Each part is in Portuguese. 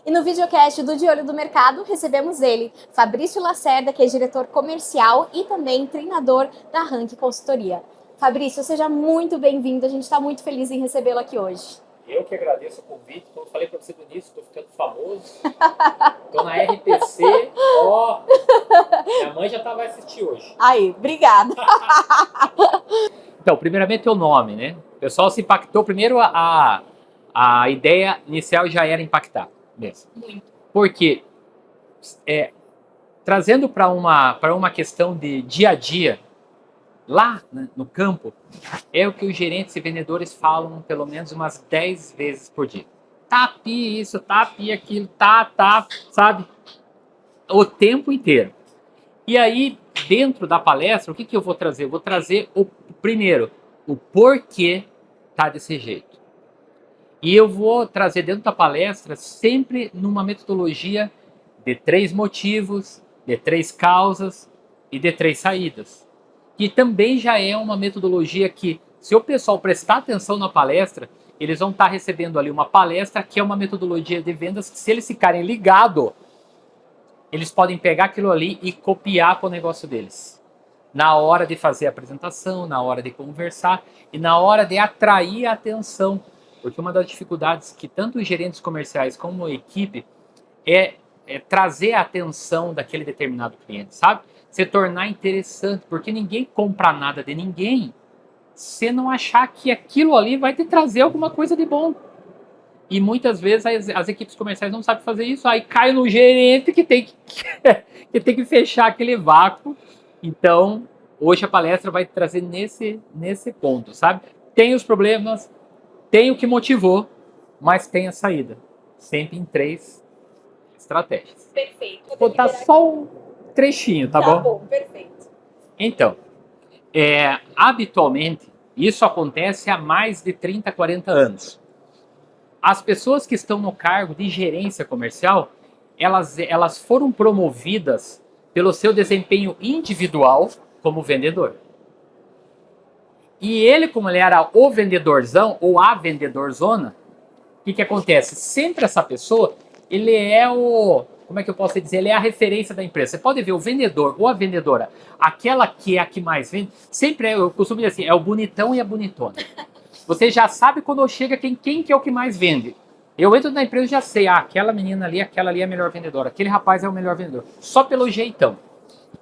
E no videocast do De Olho do Mercado, recebemos ele, Fabrício Lacerda, que é diretor comercial e também treinador da Rank Consultoria. Fabrício, seja muito bem-vindo, a gente está muito feliz em recebê-lo aqui hoje. Eu que agradeço o convite, como eu falei para você no início, estou ficando famoso, estou na RPC, ó, minha mãe já vai assistir hoje. Aí, obrigada. Então, primeiramente o nome, né? O pessoal se impactou, primeiro a ideia inicial já era impactar mesmo. Muito. Porque, trazendo para uma questão de dia a dia, lá, né, no campo, é o que os gerentes e vendedores falam pelo menos umas 10 vezes por dia. Tapi isso, tapi aquilo, sabe? O tempo inteiro. E aí, dentro da palestra, o que eu vou trazer? Eu vou trazer primeiro, o porquê tá desse jeito. E eu vou trazer dentro da palestra sempre numa metodologia de 3 motivos, de 3 causas e de 3 saídas. Que também já é uma metodologia que, se o pessoal prestar atenção na palestra, eles vão estar recebendo ali uma palestra que é uma metodologia de vendas que, se eles ficarem ligados, eles podem pegar aquilo ali e copiar para o negócio deles. Na hora de fazer a apresentação, na hora de conversar e na hora de atrair a atenção. Porque uma das dificuldades que tanto os gerentes comerciais como a equipe é trazer a atenção daquele determinado cliente, sabe? Se tornar interessante, porque ninguém compra nada de ninguém se não achar que aquilo ali vai te trazer alguma coisa de bom. E muitas vezes as equipes comerciais não sabem fazer isso, aí cai no gerente que tem que fechar aquele vácuo. Então, hoje a palestra vai trazer nesse ponto, sabe? Tem os problemas, tem o que motivou, mas tem a saída. Sempre em 3 estratégias. Perfeito. Vou botar só um trechinho, tá bom? Tá bom, perfeito. Então, habitualmente, isso acontece há mais de 30, 40 anos. As pessoas que estão no cargo de gerência comercial, elas foram promovidas pelo seu desempenho individual como vendedor. E ele, como ele era o vendedorzão ou a vendedorzona, o que acontece? Sempre essa pessoa, ele é como é que eu posso dizer? Ele é a referência da empresa. Você pode ver o vendedor ou a vendedora, aquela que é a que mais vende, sempre eu costumo dizer assim, é o bonitão e a bonitona. Você já sabe quando chega quem que é o que mais vende. Eu entro na empresa e já sei, aquela menina ali, aquela ali é a melhor vendedora, aquele rapaz é o melhor vendedor, só pelo jeitão.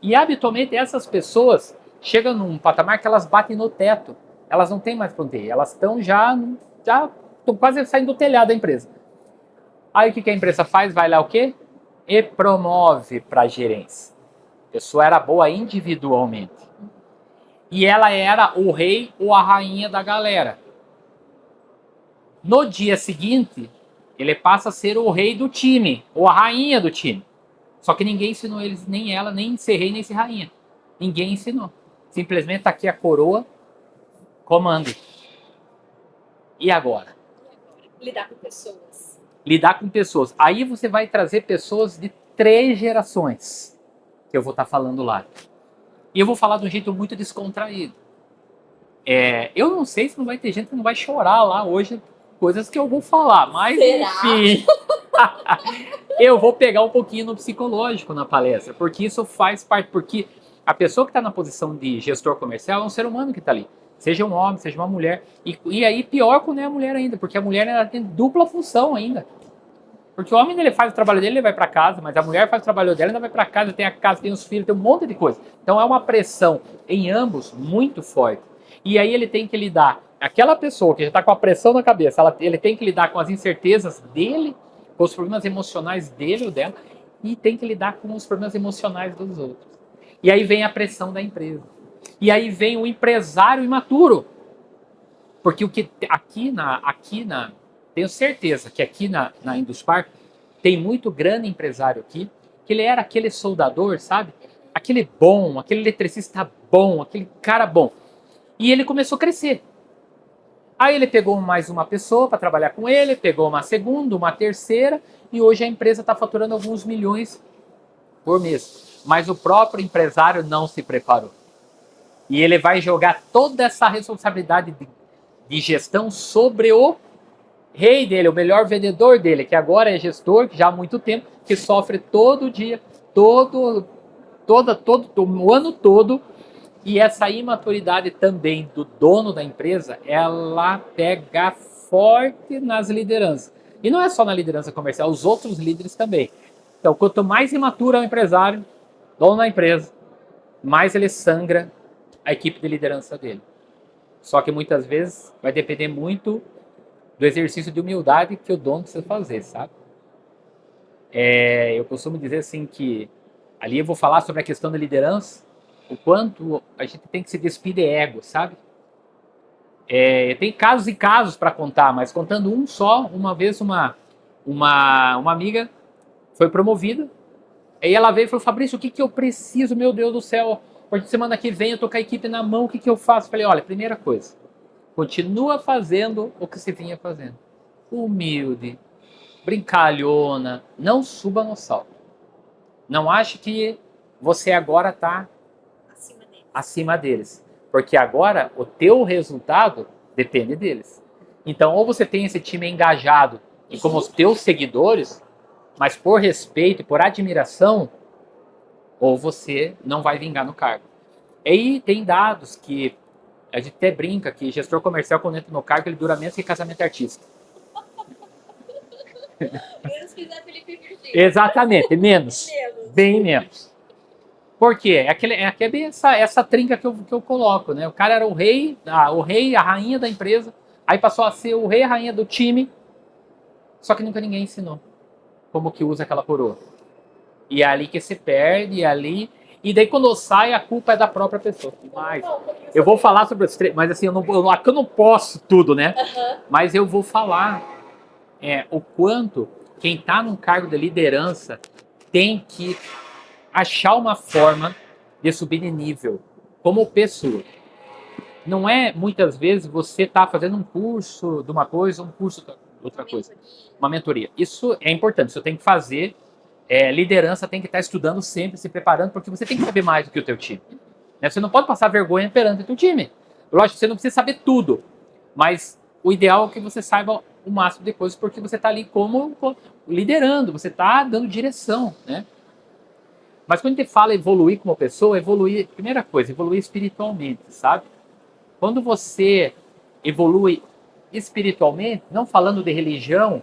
E habitualmente essas pessoas chegam num patamar que elas batem no teto, elas não têm mais fronteira, elas estão já estão quase saindo do telhado da empresa. Aí o que a empresa faz? Vai lá o quê? E promove para a gerência. A pessoa era boa individualmente. E ela era o rei ou a rainha da galera. No dia seguinte, ele passa a ser o rei do time, ou a rainha do time. Só que ninguém ensinou eles, nem ela, nem ser rei, nem ser rainha. Ninguém ensinou. Simplesmente tá aqui a coroa, comando. E agora? Lidar com pessoas. Lidar com pessoas. Aí você vai trazer pessoas de 3 gerações, que eu vou estar falando lá. E eu vou falar de um jeito muito descontraído. Eu não sei se não vai ter gente que não vai chorar lá hoje, coisas que eu vou falar, mas Será? enfim. Eu vou pegar um pouquinho no psicológico na palestra, porque isso faz parte, porque a pessoa que está na posição de gestor comercial é um ser humano que está ali. Seja um homem, seja uma mulher. E aí pior quando é a mulher ainda, porque a mulher ela tem dupla função ainda. Porque o homem ele faz o trabalho dele, ele vai para casa, mas a mulher faz o trabalho dela, ela vai para casa, tem a casa, tem os filhos, tem um monte de coisa. Então é uma pressão em ambos muito forte. E aí ele tem que lidar, aquela pessoa que já está com a pressão na cabeça, ele tem que lidar com as incertezas dele, com os problemas emocionais dele ou dela, e tem que lidar com os problemas emocionais dos outros. E aí vem a pressão da empresa. E aí vem o empresário imaturo. Porque tenho certeza que aqui na Induspar tem muito grande empresário aqui, que ele era aquele soldador, sabe? Aquele bom, aquele eletricista bom, aquele cara bom. E ele começou a crescer. Aí ele pegou mais uma pessoa para trabalhar com ele, pegou uma segunda, uma terceira, e hoje a empresa está faturando alguns milhões por mês. Mas o próprio empresário não se preparou. E ele vai jogar toda essa responsabilidade de gestão sobre o rei dele, o melhor vendedor dele, que agora é gestor, já há muito tempo, que sofre todo dia, o ano todo, e essa imaturidade também do dono da empresa, ela pega forte nas lideranças. E não é só na liderança comercial, os outros líderes também. Então, quanto mais imaturo é o empresário, dono da empresa, mais ele sangra a equipe de liderança dele. Só que muitas vezes vai depender muito do exercício de humildade que o dono precisa fazer, sabe? Eu costumo dizer assim que ali eu vou falar sobre a questão da liderança, o quanto a gente tem que se despir de ego, sabe? Tem casos e casos para contar, mas contando um só, uma vez uma amiga foi promovida, aí ela veio e falou, Fabrício, o que eu preciso, meu Deus do céu, a partir de semana que vem eu tô com a equipe na mão, o que eu faço? Falei, olha, primeira coisa, continua fazendo o que você vinha fazendo. Humilde, brincalhona, não suba no salto. Não ache que você agora está acima deles. Porque agora o teu resultado depende deles. Então, ou você tem esse time engajado e como os teus seguidores, mas por respeito e por admiração, ou você não vai vingar no cargo. E aí tem dados que a gente até brinca que gestor comercial, quando entra no cargo, ele dura menos que casamento artístico. Menos que Zé Felipe e Virgínia. Exatamente, menos. Bem menos. Por quê? É bem essa trinca que eu coloco, né? O cara era o rei, a rainha da empresa, aí passou a ser o rei e a rainha do time, só que nunca ninguém ensinou como que usa aquela coroa. E é ali que se perde, e daí quando sai, a culpa é da própria pessoa. Mas eu vou falar sobre os três, mas assim, eu não posso tudo, né? Mas eu vou falar o quanto quem está num cargo de liderança tem que achar uma forma de subir de nível como pessoa. Não é, muitas vezes, você tá fazendo um curso de uma coisa, um curso de outra coisa. Uma mentoria. Isso é importante, isso tem que fazer. Liderança tem que estar estudando sempre, se preparando, porque você tem que saber mais do que o teu time. Né? Você não pode passar vergonha perante o teu time. Lógico, você não precisa saber tudo, mas o ideal é que você saiba o máximo de coisas, porque você está ali como liderando, você está dando direção, né? Mas quando a gente fala evoluir como pessoa, primeira coisa, evoluir espiritualmente, sabe? Quando você evolui espiritualmente, não falando de religião,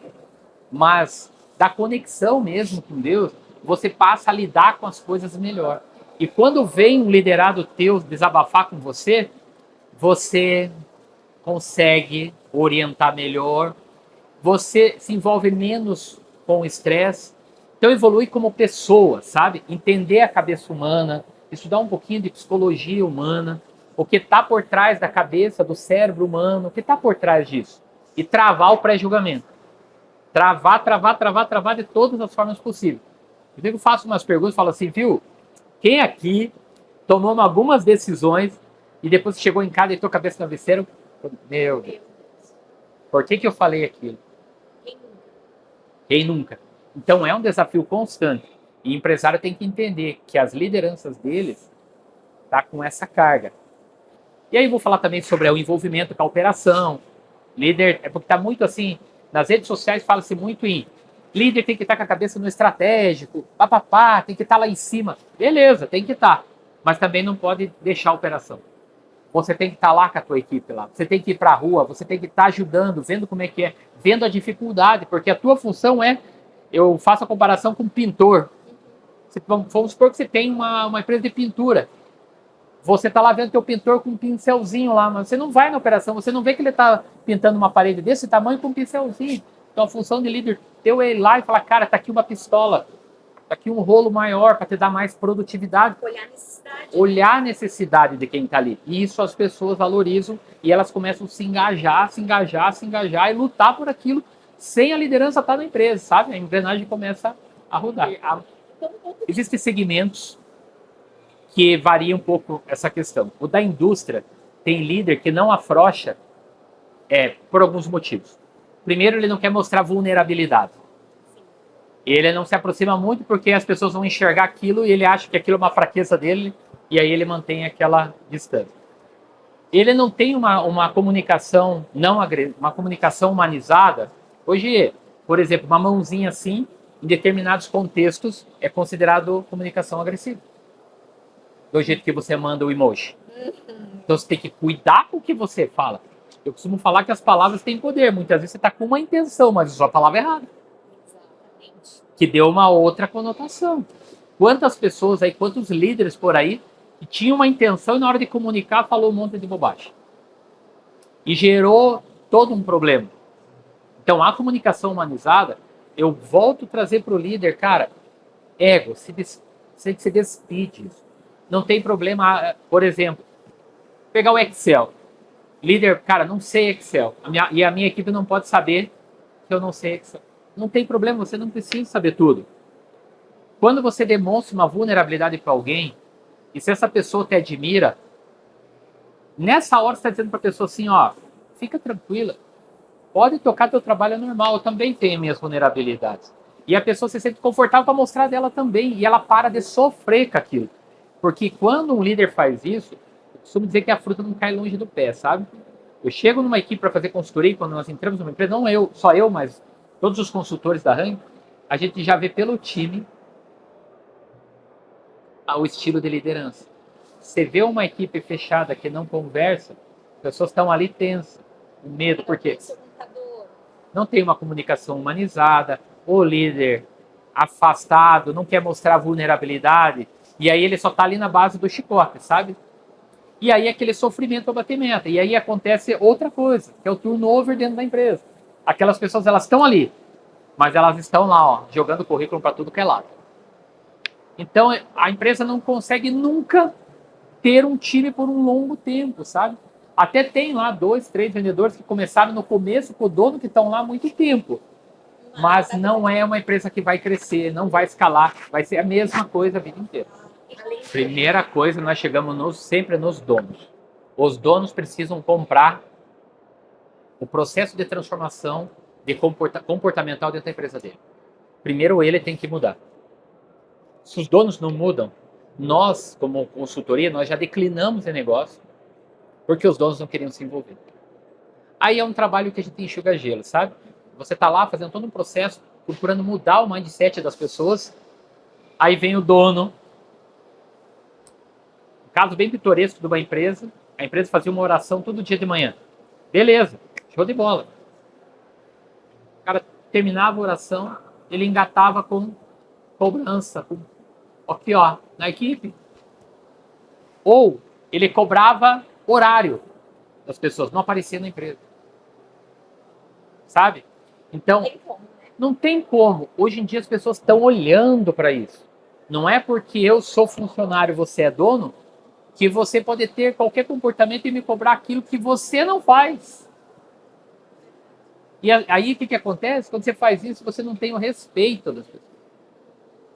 mas da conexão mesmo com Deus, você passa a lidar com as coisas melhor. E quando vem um liderado teu desabafar com você, você consegue orientar melhor, você se envolve menos com o estresse. Então, evoluir como pessoa, sabe? Entender a cabeça humana, estudar um pouquinho de psicologia humana, o que está por trás da cabeça, do cérebro humano, o que está por trás disso. E travar o pré-julgamento. Travar de todas as formas possíveis. Eu faço umas perguntas e falo assim, viu? Quem aqui tomou algumas decisões e depois chegou em casa e deitou a cabeça no travesseiro? Meu Deus. Por que eu falei aquilo? Quem nunca? Então é um desafio constante. E o empresário tem que entender que as lideranças deles tá com essa carga. E aí vou falar também sobre o envolvimento com a operação. Líder, porque está muito assim, nas redes sociais fala-se muito em líder tem que estar com a cabeça no estratégico, papapá, tem que estar lá em cima. Beleza, tem que estar. Mas também não pode deixar a operação. Você tem que estar lá com a tua equipe lá. Você tem que ir para a rua, você tem que estar ajudando, vendo como é que é, vendo a dificuldade, porque a tua função eu faço a comparação com pintor. Vamos supor que você tem uma empresa de pintura. Você está lá vendo teu pintor com um pincelzinho lá, mas você não vai na operação, você não vê que ele está pintando uma parede desse tamanho com um pincelzinho. Então a função de líder teu é ir lá e falar, cara, tá aqui uma pistola, tá aqui um rolo maior para te dar mais produtividade. Olhar a necessidade de quem está ali. E isso as pessoas valorizam e elas começam a se engajar e lutar por aquilo sem a liderança estar na empresa, sabe? A engrenagem começa a rodar. Existem segmentos que varia um pouco essa questão. O da indústria tem líder que não afrouxa por alguns motivos. Primeiro, ele não quer mostrar vulnerabilidade. Ele não se aproxima muito porque as pessoas vão enxergar aquilo e ele acha que aquilo é uma fraqueza dele e aí ele mantém aquela distância. ele não tem uma comunicação uma comunicação humanizada. Hoje, por exemplo, uma mãozinha assim, em determinados contextos, é considerado comunicação agressiva. Do jeito que você manda o emoji. Então você tem que cuidar com o que você fala. Eu costumo falar que as palavras têm poder. Muitas vezes você está com uma intenção, mas usou a palavra errada. Exatamente. Que deu uma outra conotação. Quantas pessoas aí, quantos líderes por aí, que tinham uma intenção e na hora de comunicar falou um monte de bobagem. E gerou todo um problema. Então a comunicação humanizada, eu volto a trazer para o líder, cara, ego, se despide. Não tem problema, por exemplo, pegar o Excel. Líder, cara, não sei Excel. E a minha equipe não pode saber que eu não sei Excel. Não tem problema, você não precisa saber tudo. Quando você demonstra uma vulnerabilidade para alguém, e se essa pessoa te admira, nessa hora você está dizendo para a pessoa assim, ó, fica tranquila, pode tocar teu trabalho normal, eu também tenho minhas vulnerabilidades. E a pessoa se sente confortável para mostrar dela também, e ela para de sofrer com aquilo. Porque quando um líder faz isso, eu costumo dizer que a fruta não cai longe do pé, sabe? Eu chego numa equipe para fazer consultoria, quando nós entramos numa empresa, não eu, só eu, mas todos os consultores da RAN, a gente já vê pelo time o estilo de liderança. Você vê uma equipe fechada que não conversa, as pessoas estão ali tensas, com medo, porque não tem uma comunicação humanizada, o líder afastado, não quer mostrar vulnerabilidade, e aí ele só está ali na base do chicote, sabe? E aí aquele sofrimento bater meta. E aí acontece outra coisa, que é o turnover dentro da empresa. Aquelas pessoas, elas estão ali, mas elas estão lá, ó, jogando currículo para tudo que é lado. Então a empresa não consegue nunca ter um time por um longo tempo, sabe? Até tem lá 2, 3 vendedores que começaram no começo com o dono que estão lá há muito tempo. Mas não é uma empresa que vai crescer, não vai escalar, vai ser a mesma coisa a vida inteira. Primeira coisa, nós chegamos sempre nos donos. Os donos precisam comprar o processo de transformação comportamental dentro da empresa dele. Primeiro ele tem que mudar. Se os donos não mudam, nós, como consultoria, nós já declinamos o negócio porque os donos não queriam se envolver. Aí é um trabalho que a gente enxuga gelo, sabe? Você está lá fazendo todo um processo, procurando mudar o mindset das pessoas, aí vem o dono. Um caso bem pitoresco de uma empresa, a empresa fazia uma oração todo dia de manhã. Beleza, show de bola. O cara terminava a oração, ele engatava com cobrança, aqui ó, na equipe. Ou ele cobrava horário das pessoas, não aparecia na empresa. Sabe? Então, não tem como. Hoje em dia as pessoas estão olhando para isso. Não é porque eu sou funcionário e você é dono que você pode ter qualquer comportamento e me cobrar aquilo que você não faz. E aí o que acontece? Quando você faz isso, você não tem o respeito das pessoas.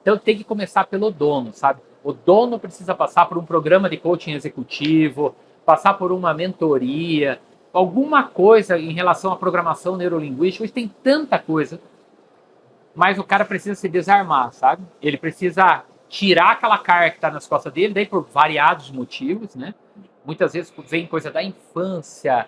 Então tem que começar pelo dono, sabe? O dono precisa passar por um programa de coaching executivo, passar por uma mentoria, alguma coisa em relação à programação neurolinguística. Hoje tem tanta coisa, mas o cara precisa se desarmar, sabe? Ele precisa tirar aquela carga que está nas costas dele, daí por variados motivos, né? Muitas vezes vem coisa da infância,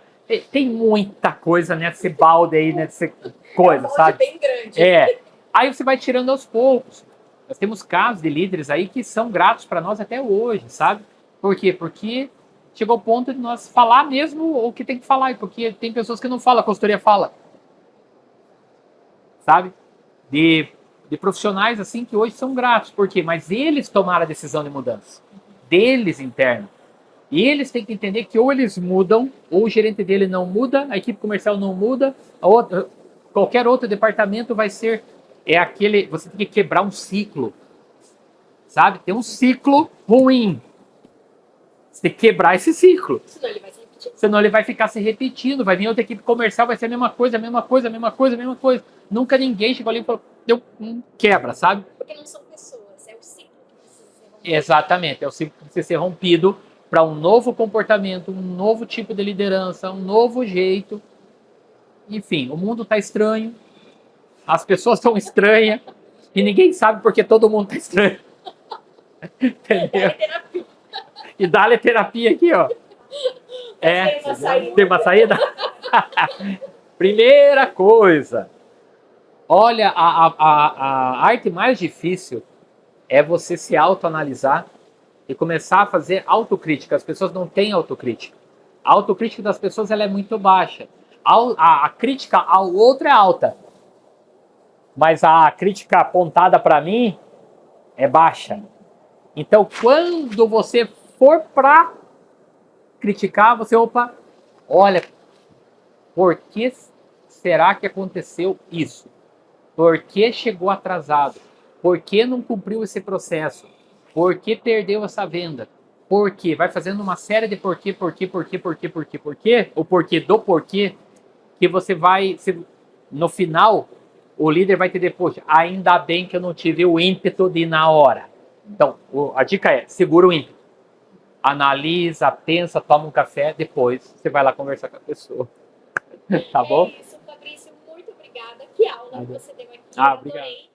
tem muita coisa nesse balde aí, nessa coisa, sabe? Bem grande. Aí você vai tirando aos poucos. Nós temos casos de líderes aí que são gratos para nós até hoje, sabe? Por quê? Porque chegou ao ponto de nós falar mesmo o que tem que falar, porque tem pessoas que não falam, a consultoria fala. Sabe? De profissionais assim que hoje são gratos. Por quê? Mas eles tomaram a decisão de mudança. Deles interno. E eles têm que entender que ou eles mudam, ou o gerente dele não muda, a equipe comercial não muda, qualquer outro departamento vai ser... Você tem que quebrar um ciclo. Sabe? Tem um ciclo ruim. Você tem que quebrar esse ciclo. Senão ele vai se repetir. Senão ele vai ficar se repetindo. Vai vir outra equipe comercial, vai ser a mesma coisa, a mesma coisa, a mesma coisa, a mesma coisa. Nunca ninguém chegou ali e falou, quebra, sabe? Porque não são pessoas, é o ciclo que precisa ser rompido. Exatamente, é o ciclo que precisa ser rompido para um novo comportamento, um novo tipo de liderança, um novo jeito. Enfim, o mundo está estranho, as pessoas estão estranhas e ninguém sabe porque todo mundo está estranho. Entendeu? E dá-lhe terapia aqui, ó. É, tem uma saída? Primeira coisa, olha, a arte mais difícil é você se autoanalisar e começar a fazer autocrítica. As pessoas não têm autocrítica. A autocrítica das pessoas ela é muito baixa. A crítica ao outro é alta, mas a crítica apontada para mim é baixa. Então, quando você for para criticar, você, olha, por que será que aconteceu isso? Por que chegou atrasado? Por que não cumpriu esse processo? Por que perdeu essa venda? Por quê? Vai fazendo uma série de porquê, o porquê do porquê, que você vai, no final, o líder vai te dizer, poxa, ainda bem que eu não tive o ímpeto de ir na hora. Então, a dica é, segura o ímpeto. Analisa, pensa, toma um café, depois você vai lá conversar com a pessoa. Tá bom? É isso, Fabrício, muito obrigada. Que aula que você deu aqui. Obrigado. Adorei.